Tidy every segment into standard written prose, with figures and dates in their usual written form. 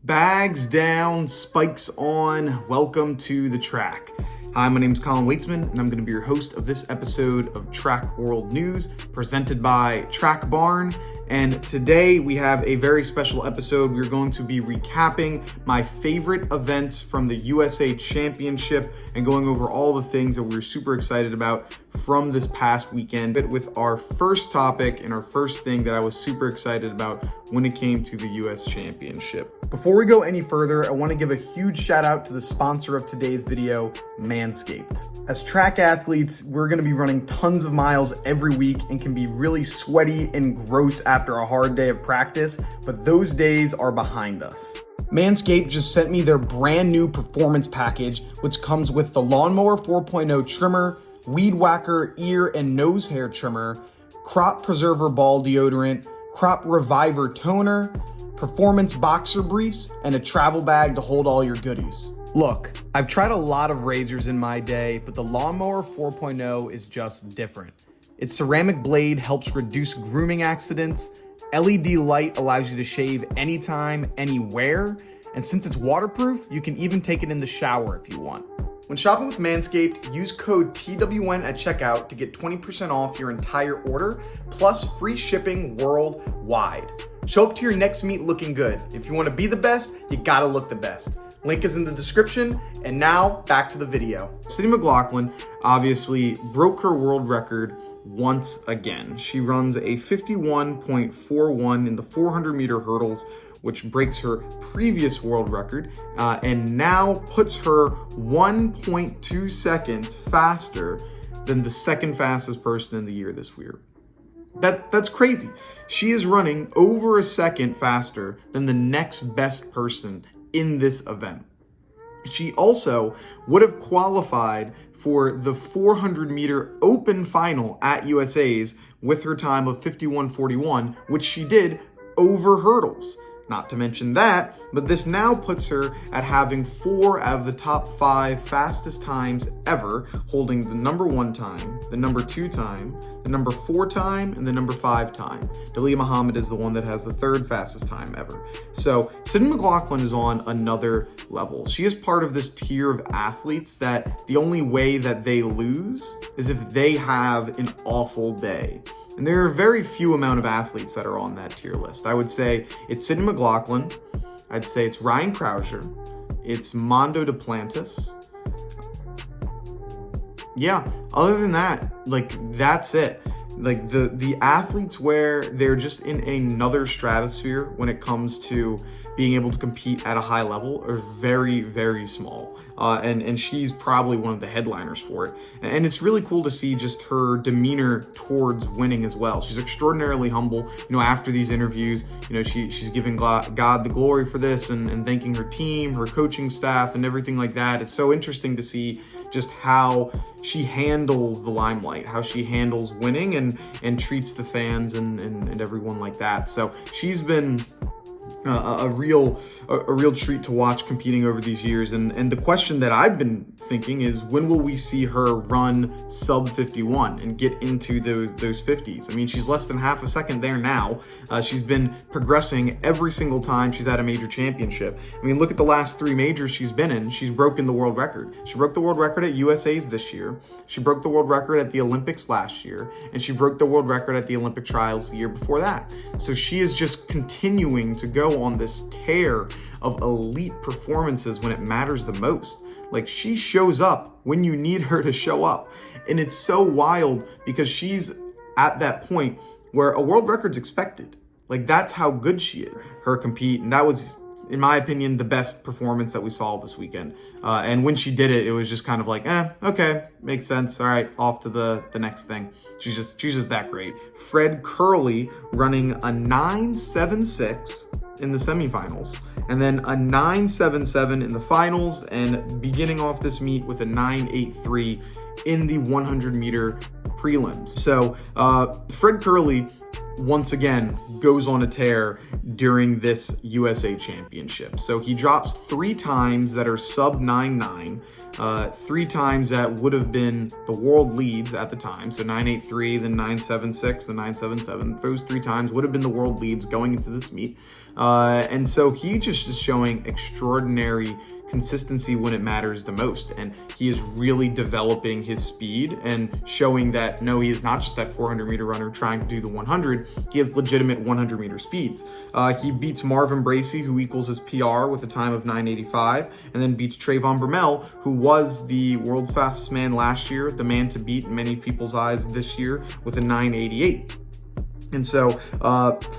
Bags down, spikes on, welcome to the track. Hi, my name is Colin Waitsman, and I'm going to be your host of this episode of Track World News, presented by Track Barn. And today we have a very special episode. We're going to be recapping my favorite events from the USA Championship and going over all the things that we're super excited about from this past weekend. But with our first topic and our first thing that I was super excited about when it came to the US Championship. Before we go any further, I want to give a huge shout out to the sponsor of today's video, Manscaped. As track athletes, we're going to be running tons of miles every week and can be really sweaty and gross after a hard day of practice, but those days are behind us. Manscaped just sent me their brand new performance package, which comes with the Lawnmower 4.0 trimmer, Weed Whacker ear and nose hair trimmer, Crop Preserver ball deodorant, Crop Reviver toner, performance boxer briefs, and a travel bag to hold all your goodies. Look, I've tried a lot of razors in my day, but the Lawnmower 4.0 is just different. Its ceramic blade helps reduce grooming accidents, LED light allows you to shave anytime, anywhere, and since it's waterproof, you can even take it in the shower if you want. When shopping with Manscaped, use code TWN at checkout to get 20% off your entire order, plus free shipping worldwide. Show up to your next meet looking good. If you want to be the best, you gotta look the best. Link is in the description, and now back to the video. Sydney McLaughlin obviously broke her world record once again. She runs a 51.41 in the 400 meter hurdles, which breaks her previous world record, and now puts her 1.2 seconds faster than the second fastest person in the year this year. That's crazy. She is running over a second faster than the next best person in this event. She also would have qualified for the 400 meter open final at USA's with her time of 51.41, which she did over hurdles. Not to mention that, but this now puts her at having 4 out of the top 5 fastest times ever, holding the number 1 time, the number 2 time, the number 4 time, and the number 5 time. Dalia Muhammad is the one that has the 3rd fastest time ever. So Sydney McLaughlin is on another level. She is part of this tier of athletes that the only way that they lose is if they have an awful day. And there are very few amount of athletes that are on that tier list. I would say it's Sydney McLaughlin. I'd say it's Ryan Crouser. It's Mondo Duplantis. Yeah, other than that, that's it. The athletes where they're just in another stratosphere when it comes to being able to compete at a high level are very, very small. And she's probably one of the headliners for it. And it's really cool to see just her demeanor towards winning as well. She's extraordinarily humble. After these interviews, she's giving God the glory for this and thanking her team, her coaching staff, and everything like that. It's so interesting to see just how she handles the limelight, how she handles winning and treats the fans and everyone like that. So she's been a real treat to watch competing over these years. And the question that I've been thinking is, when will we see her run sub 51 and get into those 50s? I mean, she's less than half a second there now. She's been progressing every single time she's at a major championship. I mean, look at the last 3 majors she's been in. She's broken the world record. She broke the world record at USA's this year. She broke the world record at the Olympics last year. And she broke the world record at the Olympic trials the year before that. So she is just continuing to go on this tear of elite performances when it matters the most. She shows up when you need her to show up. And it's so wild because she's at that point where a world record's expected. That's how good she is. Her compete, and that was, in my opinion, the best performance that we saw this weekend. And when she did it, it was just kind of okay, makes sense. All right, off to the next thing. She's just that great. Fred Kerley running a 9.76 in the semifinals, and then a 9.77 in the finals, and beginning off this meet with a 9.83 in the 100 meter prelims. So Fred Kerley once again goes on a tear during this USA Championship. So he drops 3 times that are sub 9.9, 3 times that would have been the world leads at the time. So 9.83, then 9.76, then 9.77. Those 3 times would have been the world leads going into this meet. And so he just is showing extraordinary consistency when it matters the most. And he is really developing his speed and showing that, no, he is not just that 400-meter runner trying to do the 100. He has legitimate 100-meter speeds. He beats Marvin Bracey, who equals his PR with a time of 9:85, and then beats Trayvon Bromell, who was the world's fastest man last year, the man to beat in many people's eyes this year, with a 9:88. And so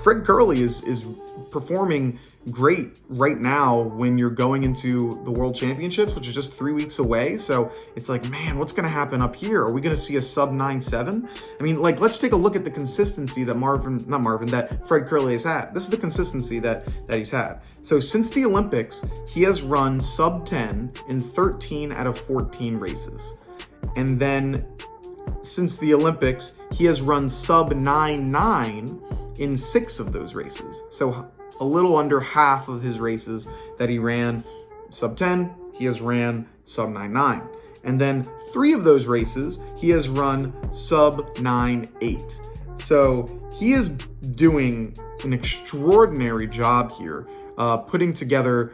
Fred Kerley is performing great right now when you're going into the World Championships, which is just 3 weeks away. So it's like, man, what's going to happen up here? Are we going to see a sub 9.7? I mean, like, let's take a look at the consistency that that Fred Kerley has had. This is the consistency that he's had. So since the Olympics, he has run sub 10 in 13 out of 14 races. And then since the Olympics, he has run sub 9.9 in 6 of those races. So a little under half of his races that he ran sub 10, he has ran sub 9.9. And then 3 of those races, he has run sub 9.8. So he is doing an extraordinary job here, putting together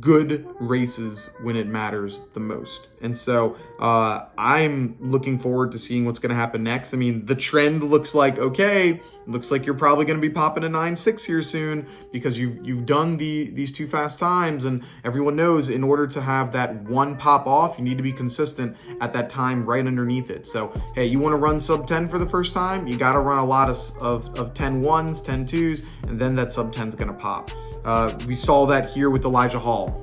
good races when it matters the most. And so I'm looking forward to seeing what's going to happen next. I mean, the trend looks like, okay, looks like you're probably going to be popping a 9.6 here soon, because you've done these 2 fast times, and everyone knows in order to have that one pop off, you need to be consistent at that time right underneath it. So, hey, you want to run sub 10 for the first time, you got to run a lot of 10.1s, 10.2s, and then that sub 10 is going to pop. We saw that here with Elijah Hall.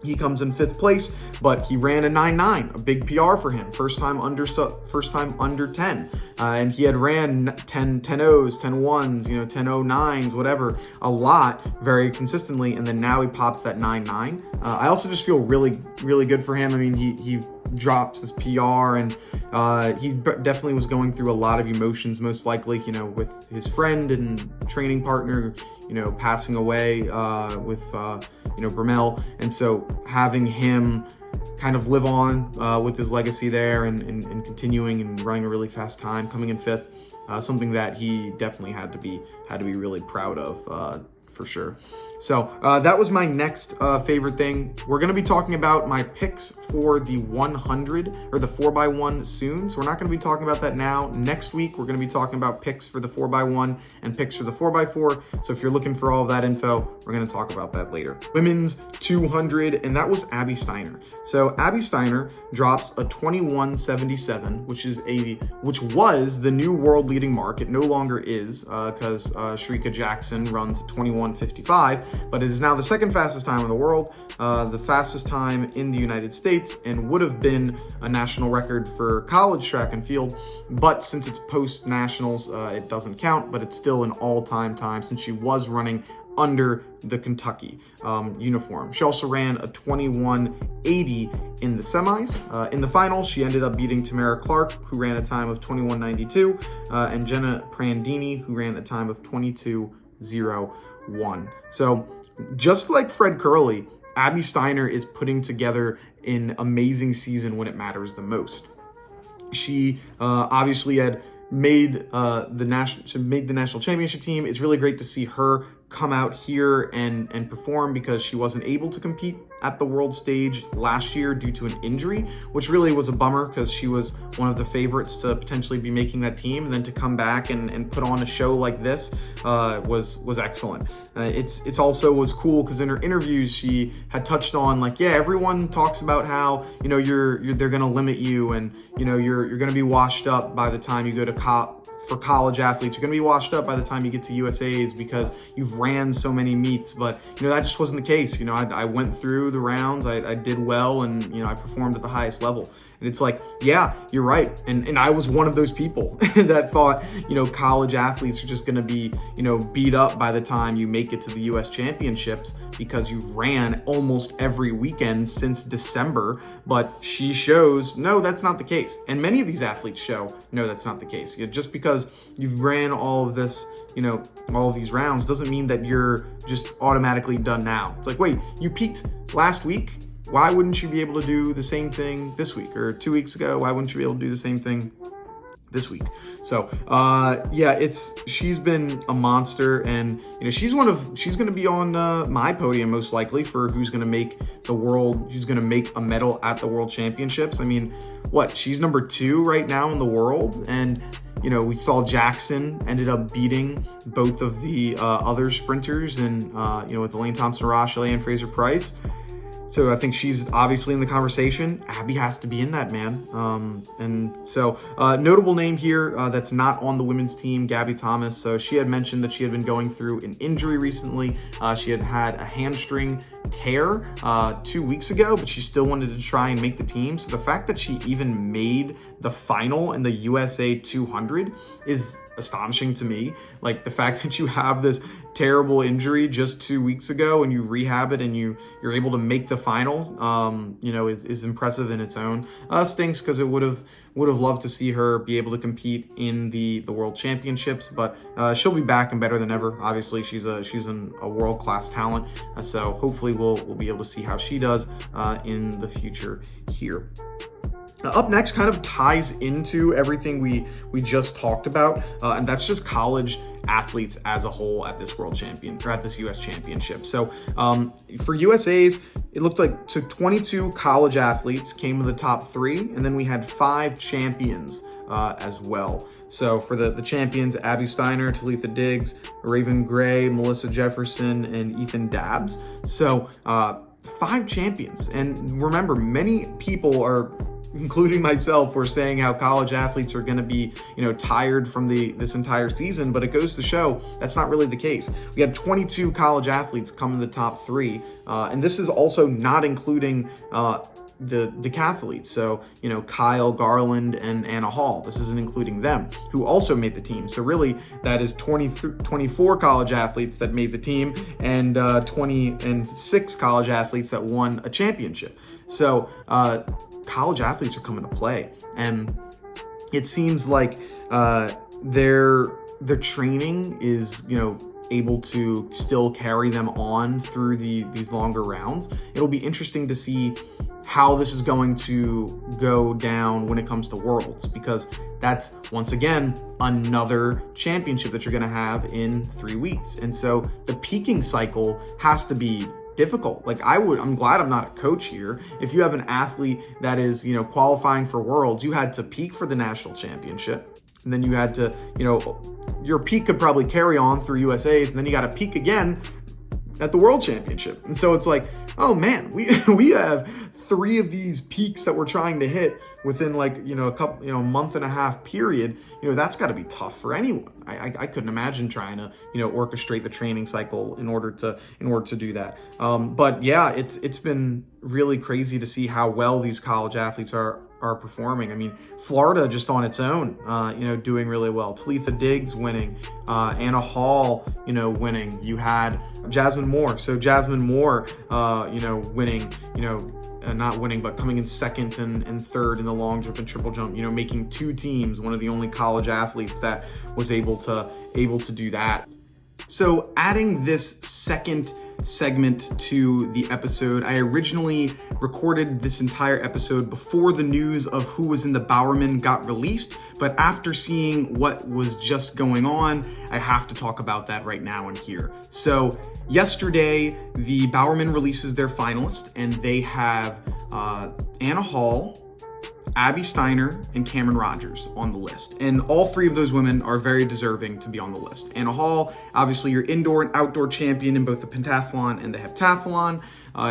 He comes in 5th place, but he ran a 9.9, a big PR for him. First time under 10. And he had ran 10.0s, 10.1s, 10.09s, whatever, a lot, very consistently. And then now he pops that 9.9. I also just feel really, really good for him. I mean, he drops his PR, and he definitely was going through a lot of emotions, most likely, with his friend and training partner, passing away with, Bromell. And so having him kind of live on with his legacy there and continuing and running a really fast time, coming in 5th, something that he definitely had to be really proud of, for sure. So that was my next favorite thing. We're going to be talking about my picks for the 100 or the 4x1 soon. So we're not going to be talking about that now. Next week, we're going to be talking about picks for the 4x1 and picks for the 4x4. So if you're looking for all of that info, we're going to talk about that later. Women's 200, and that was Abby Steiner. So Abby Steiner drops a 21.77, which was the new world leading mark. It no longer is, because Shericka Jackson runs 21.55. But it is now the 2nd fastest time in the world, the fastest time in the United States, and would have been a national record for college track and field. But since it's post-nationals, it doesn't count, but it's still an all-time time since she was running under the Kentucky uniform. She also ran a 21.80 in the semis. In the final, she ended up beating Tamara Clark, who ran a time of 21.92, and Jenna Prandini, who ran a time of 22.01. So just like Fred Kerley, Abby Steiner is putting together an amazing season when it matters the most. She obviously had made the national championship team. It's really great to see her come out here and perform, because she wasn't able to compete at the world stage last year due to an injury, which really was a bummer, because she was one of the favorites to potentially be making that team. And then to come back and put on a show like this was excellent. It's also was cool because in her interviews she had touched on, like, yeah, everyone talks about how they're gonna limit you, and you're gonna be washed up by the time you go to for college athletes. You're going to be washed up by the time you get to USA's because you've ran so many meets. But, that just wasn't the case. I went through the rounds, I did well, and, I performed at the highest level. And it's like, yeah, you're right. And I was one of those people that thought, college athletes are just going to be, beat up by the time you make it to the US championships because you've ran almost every weekend since December. But she shows, no, that's not the case. And many of these athletes show, no, that's not the case. Just because you've ran all of this, all of these rounds doesn't mean that you're just automatically done now. It's like, wait, you peaked last week? Why wouldn't you be able to do the same thing this week? Or 2 weeks ago, why wouldn't you be able to do the same thing this week. So yeah, she's been a monster, and she's going to be on my podium most likely for who's going to make a medal at the World Championships. I mean, she's number 2 right now in the world, and we saw Jackson ended up beating both of the other sprinters, and with Elaine Thompson-Rochelle and Fraser-Price. So I think she's obviously in the conversation. Abby has to be in that, man. And so notable name here that's not on the women's team, Gabby Thomas. So she had mentioned that she had been going through an injury recently. She had a hamstring tear 2 weeks ago, but she still wanted to try and make the team. So the fact that she even made the final in the USA 200 is astonishing to me. Like, the fact that you have this terrible injury just 2 weeks ago and you rehab it and you're able to make the final, is impressive in its own. Stinks because it would have loved to see her be able to compete in the World Championships, but she'll be back and better than ever. Obviously, she's a world-class talent, so hopefully we'll be able to see how she does in the future here. Up next kind of ties into everything we just talked about, and that's just college athletes as a whole at this this U.S. Championship. So for USA's, it looked like 22 college athletes came to the top 3, and then we had 5 champions as well. So for the champions, Abby Steiner, Talitha Diggs, Raven Gray, Melissa Jefferson, and Ethan Dabbs. So 5 champions, and remember, many people are, including myself, were saying how college athletes are going to be, tired from this entire season, but it goes to show that's not really the case. We had 22 college athletes come in the top 3, and this is also not including the decathletes. So, Kyle Garland and Anna Hall. This isn't including them, who also made the team. So really, that is 24 college athletes that made the team, and 26 college athletes that won a championship. So college athletes are coming to play, and it seems like their training is able to still carry them on through these longer rounds. It'll be interesting to see how this is going to go down when it comes to Worlds, because that's, once again, another championship that you're going to have in 3 weeks. And so the peaking cycle has to be difficult. Like, I'm glad I'm not a coach here. If you have an athlete that is, qualifying for Worlds, you had to peak for the national championship, and then you had to, your peak could probably carry on through USA's, and then you got to peak again at the World Championship. And so it's like, oh man, we have 3 of these peaks that we're trying to hit within a couple, month and a half period. That's got to be tough for anyone. I couldn't imagine trying to, orchestrate the training cycle in order to do that. But yeah, it's been really crazy to see how well these college athletes are performing. I mean, Florida just on its own, doing really well. Talitha Diggs winning, Anna Hall, winning. You had Jasmine Moore. So Jasmine Moore, winning, not winning, but coming in second and third in the long jump and triple jump, making 2 teams, one of the only college athletes that was able to do that. So adding this second segment to the episode, I originally recorded this entire episode before the news of who was in the Bowerman got released, but after seeing what was just going on, I have to talk about that right now and here. So yesterday, the Bowerman releases their finalists, and they have Anna Hall, Abby Steiner, and Cameron Rogers on the list. And all 3 of those women are very deserving to be on the list. Anna Hall, obviously your indoor and outdoor champion in both the pentathlon and the heptathlon.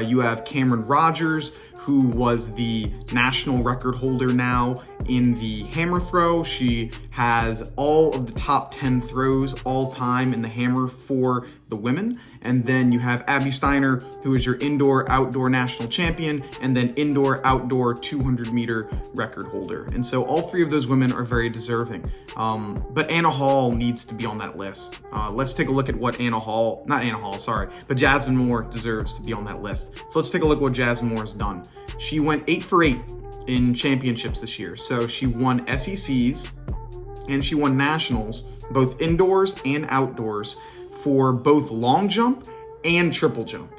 You have Cameron Rogers, who was the national record holder now in the hammer throw. She has all of the top 10 throws all time in the hammer for the women. And then you have Abby Steiner, who is your indoor-outdoor national champion, and then indoor-outdoor 200-meter record holder. And so all 3 of those women are very deserving. But Anna Hall needs to be on that list. Let's take a look at what but Jasmine Moore deserves to be on that list. So let's take a look at what Jasmine Moore has done. She went 8 for 8 in championships this year. So she won SECs and she won nationals, both indoors and outdoors, for both long jump and triple jump.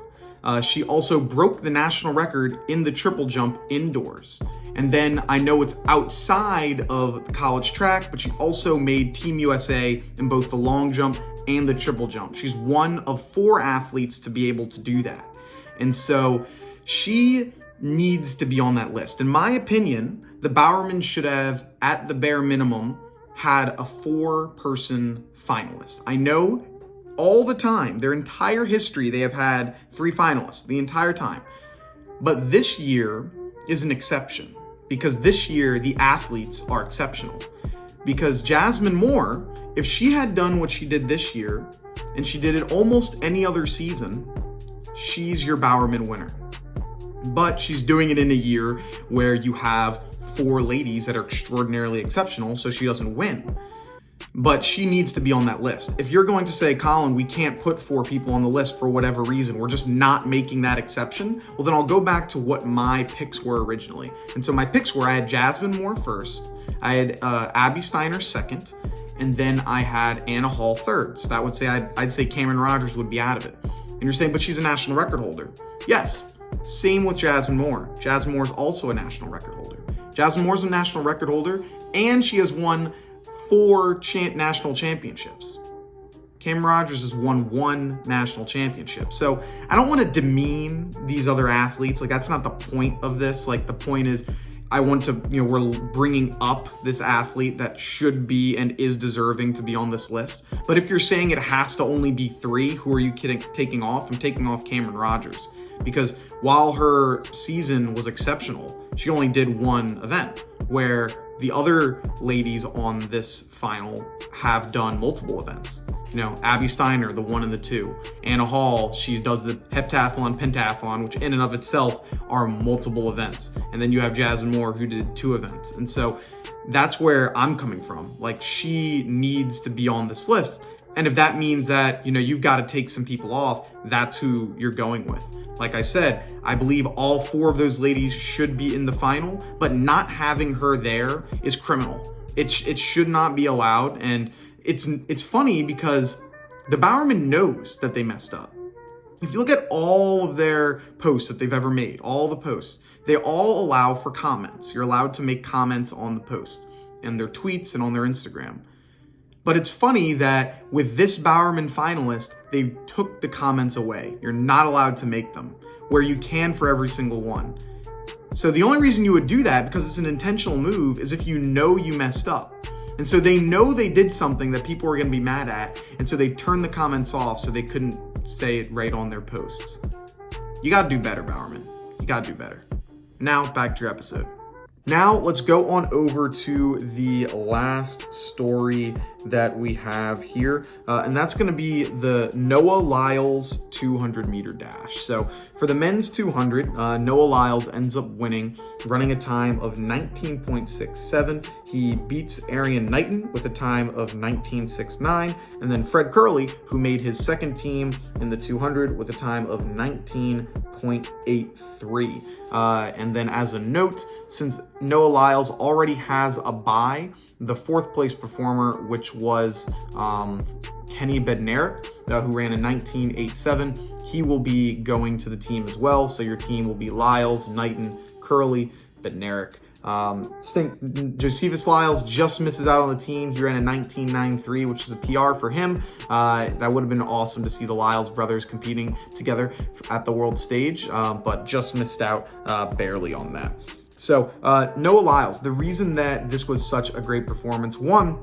She also broke the national record in the triple jump indoors. And then I know it's outside of the college track, but she also made Team USA in both the long jump and the triple jump. She's one of 4 athletes to be able to do that. And so she needs to be on that list. In my opinion, the Bowerman should have, at the bare minimum, had a 4-person finalist. I know all the time, their entire history, they have had 3 finalists the entire time. But this year is an exception because this year the athletes are exceptional. Because Jasmine Moore, if she had done what she did this year, and she did it almost any other season, she's your Bowerman winner. But she's doing it in a year where you have 4 ladies that are extraordinarily exceptional, so she doesn't win. But she needs to be on that list. If you're going to say, Colin, we can't put 4 people on the list for whatever reason, we're just not making that exception, well, then I'll go back to what my picks were originally. And so my picks were, I had Jasmine Moore first, I had Abby Steiner second, and then I had Anna Hall third. So that would say, I'd say Cameron Rogers would be out of it. And you're saying, but she's a national record holder. Yes, same with Jasmine Moore. Jasmine Moore is also a national record holder. Jasmine Moore's a national record holder, and she has won 4 national championships. Cameron Rogers has won 1 national championship. So I don't want to demean these other athletes. Like, that's not the point of this. Like, the point is, I want to, we're bringing up this athlete that should be and is deserving to be on this list. But if you're saying it has to only be 3, who are you taking off? I'm taking off Cameron Rogers. Because while her season was exceptional, she only did 1 event, where the other ladies on this final have done multiple events. Abby Steiner, the 1 and the 2. Anna Hall, she does the heptathlon, pentathlon, which in and of itself are multiple events. And then you have Jasmine Moore, who did 2 events. And so that's where I'm coming from. Like, she needs to be on this list. And if that means that, you've got to take some people off, that's who you're going with. Like I said, I believe all 4 of those ladies should be in the final, but not having her there is criminal. It should not be allowed. And it's funny because the Bowerman knows that they messed up. If you look at all of their posts that they've ever made, all the posts, they all allow for comments. You're allowed to make comments on the posts and their tweets and on their Instagram. But it's funny that with this Bowerman finalist, they took the comments away. You're not allowed to make them, where you can for every single one. So the only reason you would do that, because it's an intentional move, is if you know you messed up. And so they know they did something that people were going to be mad at, and so they turned the comments off so they couldn't say it right on their posts. You got to do better, Bowerman. You got to do better. Now, back to your episode. Now, let's go on over to the last story that we have here, and that's going to be the Noah Lyles 200-meter dash. So for the men's 200, Noah Lyles ends up winning, running a time of 19.67. He beats Erriyon Knighton with a time of 19.69, and then Fred Kerley, who made his second team in the 200 with a time of 19.83. And then as a note, since Noah Lyles already has a bye, the 4th place performer, which was Kenny Bednarik, who ran a 19.87, he will be going to the team as well. So your team will be Lyles, Knighton, Kerley, Bednarik. Josephus Lyles just misses out on the team. He ran a 19.93, which is a PR for him. That would have been awesome to see the Lyles brothers competing together at the world stage, but just missed out barely on that. So Noah Lyles, the reason that this was such a great performance, one,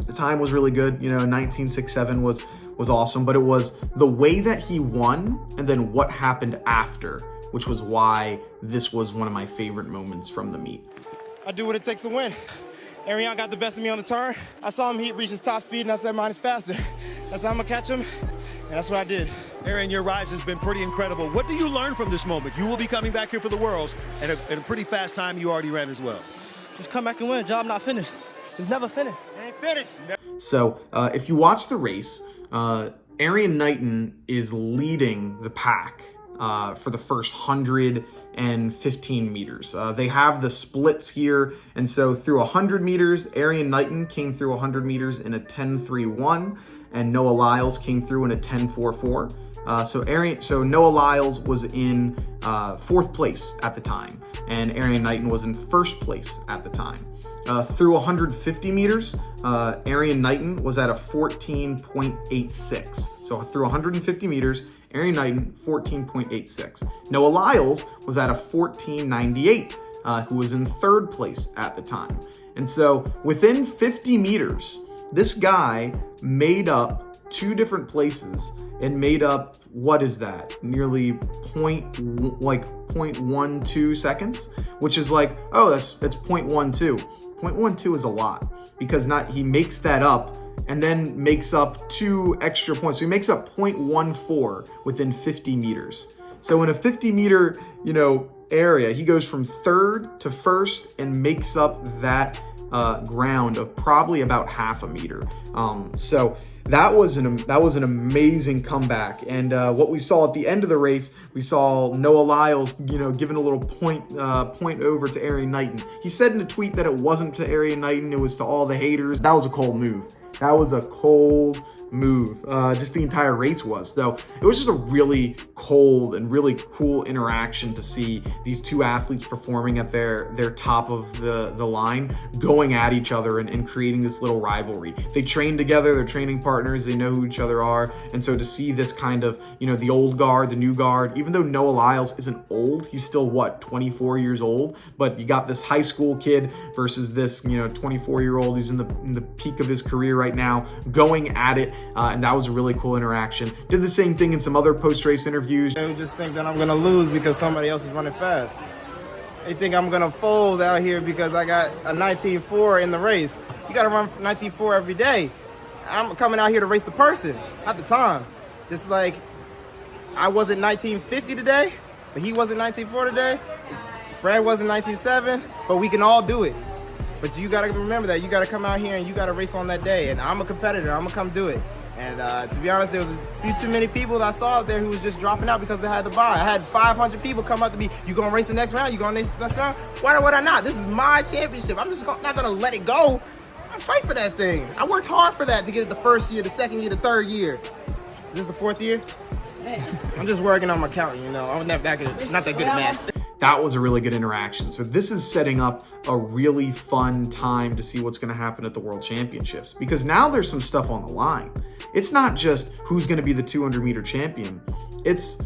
the time was really good. 19.67 was awesome, but it was the way that he won and then what happened after, which was why this was one of my favorite moments from the meet. I do what it takes to win. Erriyon got the best of me on the turn. I saw him reach his top speed, and I said, mine is faster. That's how I'm gonna catch him, and that's what I did. Erriyon, your rise has been pretty incredible. What do you learn from this moment? You will be coming back here for the Worlds at a pretty fast time you already ran as well. Just come back and win. Job not finished. It's never finished. It ain't finished. So if you watch the race, Erriyon Knighton is leading the pack for the first 115 meters. They have the splits here, and so through 100 meters, Erriyon Knighton came through 100 meters in a 10.31, and Noah Lyles came through in a 10.44. So Noah Lyles was in 4th place at the time, and Knighton was in 1st place at the time. Through 150 meters, Knighton was at a 14.86. So through 150 meters, Knighton 14.86. Noah Lyles was at a 14.98, who was in 3rd place at the time. And so within 50 meters, this guy made up 2 different places and made up, what is that? Nearly 0.12 seconds, which is like, oh, that's 0.12. 0.12 is a lot, because he makes that up and then makes up 2 extra points. So he makes up 0.14 within 50 meters. So in a 50 meter, area, he goes from 3rd to 1st and makes up that ground of probably about half a meter. So that was an amazing comeback. And what we saw at the end of the race, we saw Noah Lyles, giving a little point over to Erriyon Knighton. He said in a tweet that it wasn't to Erriyon Knighton, it was to all the haters. That was a cold move. That was a cold move. Just the entire race was, though. It was just a really cold and really cool interaction to see these 2 athletes performing at their top of the line, going at each other and creating this little rivalry. They train together, they're training partners, they know who each other are. And so to see this kind of, the old guard, the new guard, even though Noah Lyles isn't old, he's still 24 years old, but you got this high school kid versus this, 24-year-old who's in the peak of his career right now, going at it. And that was a really cool interaction. Did the same thing in some other post-race interviews. They just think that I'm going to lose because somebody else is running fast. They think I'm going to fold out here because I got a 19.4 in the race. You got to run 19.4 every day. I'm coming out here to race the person, not the time. Just like I wasn't 19.50 today, but he wasn't 19.4 today. Fred wasn't 19.7, but we can all do it. But you got to remember that. You got to come out here and you got to race on that day. And I'm a competitor. I'm going to come do it. And to be honest, there was a few too many people that I saw out there who was just dropping out because they had to buy. I had 500 people come up to me. You going to race the next round? You going to race the next round? Why would I not? This is my championship. I'm just not going to let it go. I fight for that thing. I worked hard for that to get it the first year, the second year, the third year. Is this the fourth year? I'm just working on my counting, I'm not that good at math. That was a really good interaction. So this is setting up a really fun time to see what's going to happen at the World Championships, because now there's some stuff on the line. It's not just who's going to be the 200-meter champion. It's,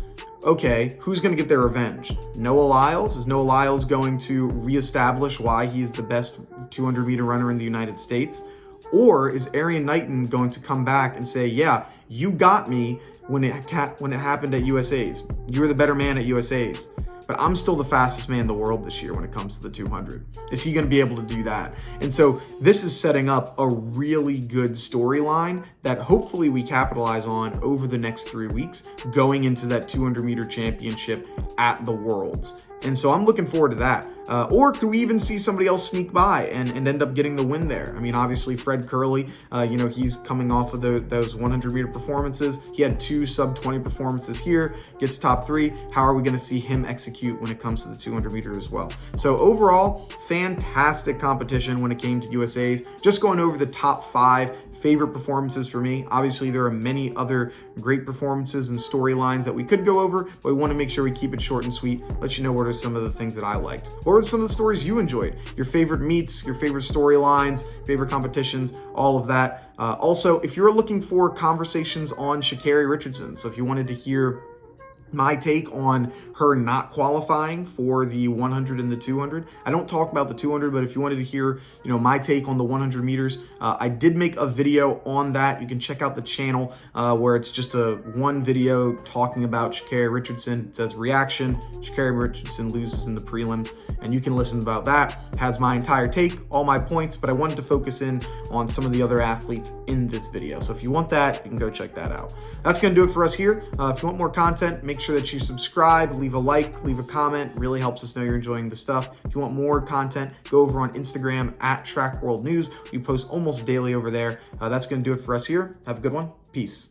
okay, who's going to get their revenge? Noah Lyles? Is Noah Lyles going to reestablish why he's the best 200-meter runner in the United States? Or is Erriyon Knighton going to come back and say, yeah, you got me when it happened at USA's. You were the better man at USA's. But I'm still the fastest man in the world this year when it comes to the 200. Is he going to be able to do that? And so this is setting up a really good storyline that hopefully we capitalize on over the next 3 weeks, going into that 200-meter championship at the Worlds. And so I'm looking forward to that. Or could we even see somebody else sneak by and end up getting the win there? I mean, obviously Fred Kerley, he's coming off of those 100-meter performances. He had 2 sub-20 performances here, gets top 3. How are we going to see him execute when it comes to the 200-meter as well? So overall, fantastic competition when it came to USA's. Just going over the top 5 favorite performances for me. Obviously, there are many other great performances and storylines that we could go over, but we want to make sure we keep it short and sweet, let you know what are some of the things that I liked. What were some of the stories you enjoyed? Your favorite meets, your favorite storylines, favorite competitions, all of that. Also, if you're looking for conversations on Sha'Carri Richardson, so if you wanted to hear my take on her not qualifying for the 100 and the 200. I don't talk about the 200, but if you wanted to hear, my take on the 100 meters, I did make a video on that. You can check out the channel where it's just one video talking about Sha'Carri Richardson. It says reaction, Sha'Carri Richardson loses in the prelims, and you can listen about that. It has my entire take, all my points, but I wanted to focus in on some of the other athletes in this video. So if you want that, you can go check that out. That's going to do it for us here. If you want more content, make sure that you subscribe, leave a like, leave a comment. Really helps us know you're enjoying the stuff. If you want more content, go over on Instagram at Track World News. We post almost daily over there. That's going to do it for us here. Have a good one. Peace.